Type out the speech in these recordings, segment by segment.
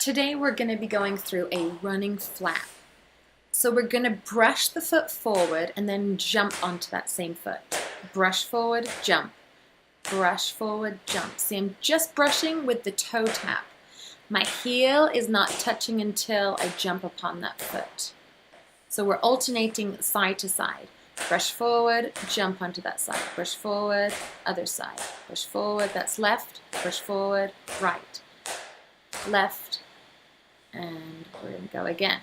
Today we're going to be going through a running flap. So we're going to brush the foot forward and then jump onto that same foot. Brush forward, jump. Brush forward, jump. See, I'm just brushing with the toe tap. My heel is not touching until I jump upon that foot. So we're alternating side to side. Brush forward, jump onto that side. Brush forward, other side. Brush forward, that's left. Brush forward, right. Left. And we're going to go again.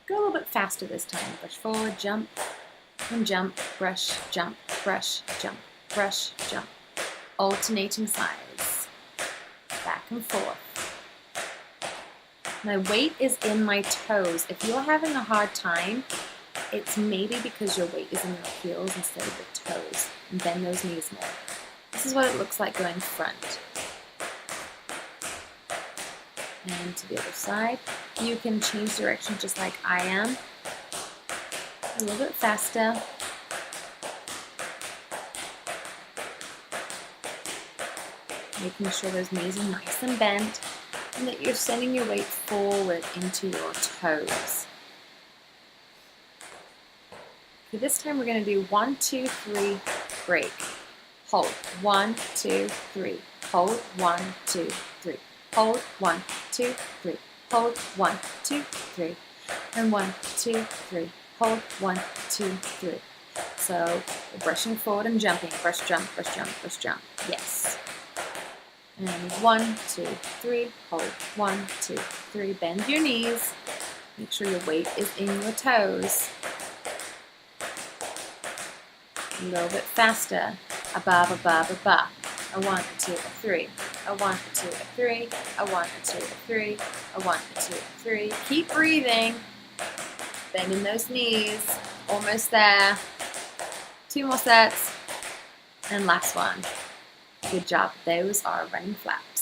Go a little bit faster this time. Brush forward, jump, and jump, brush, jump, brush, jump, brush, jump. Alternating sides. Back and forth. My weight is in my toes. If you're having a hard time, it's maybe because your weight is in your heels instead of the toes. And bend those knees more. This is what it looks like going front. And to the other side. You can change direction just like I am. A little bit faster. Making sure those knees are nice and bent and that you're sending your weight forward into your toes. Okay, this time we're going to do 1, 2, 3, break. Hold. 1, 2, 3. Hold. 1, 2, 3. Hold. 1, 2, 3. Hold. 1, 2, 3. And 1, 2, 3. Hold. 1, 2, 3. So we're brushing forward and jumping. Brush, jump, brush, jump, brush, jump. Yes. And 1, 2, 3. Hold. 1, 2, 3. Bend your knees. Make sure your weight is in your toes. A little bit faster. Above, above, above. A 1, 2, 3. A 1, 2, 3. A 1, 2, 3. A 1, 2, 3. Keep breathing. Bending those knees. Almost there. 2 more sets. And last one. Good job. Those are running flaps.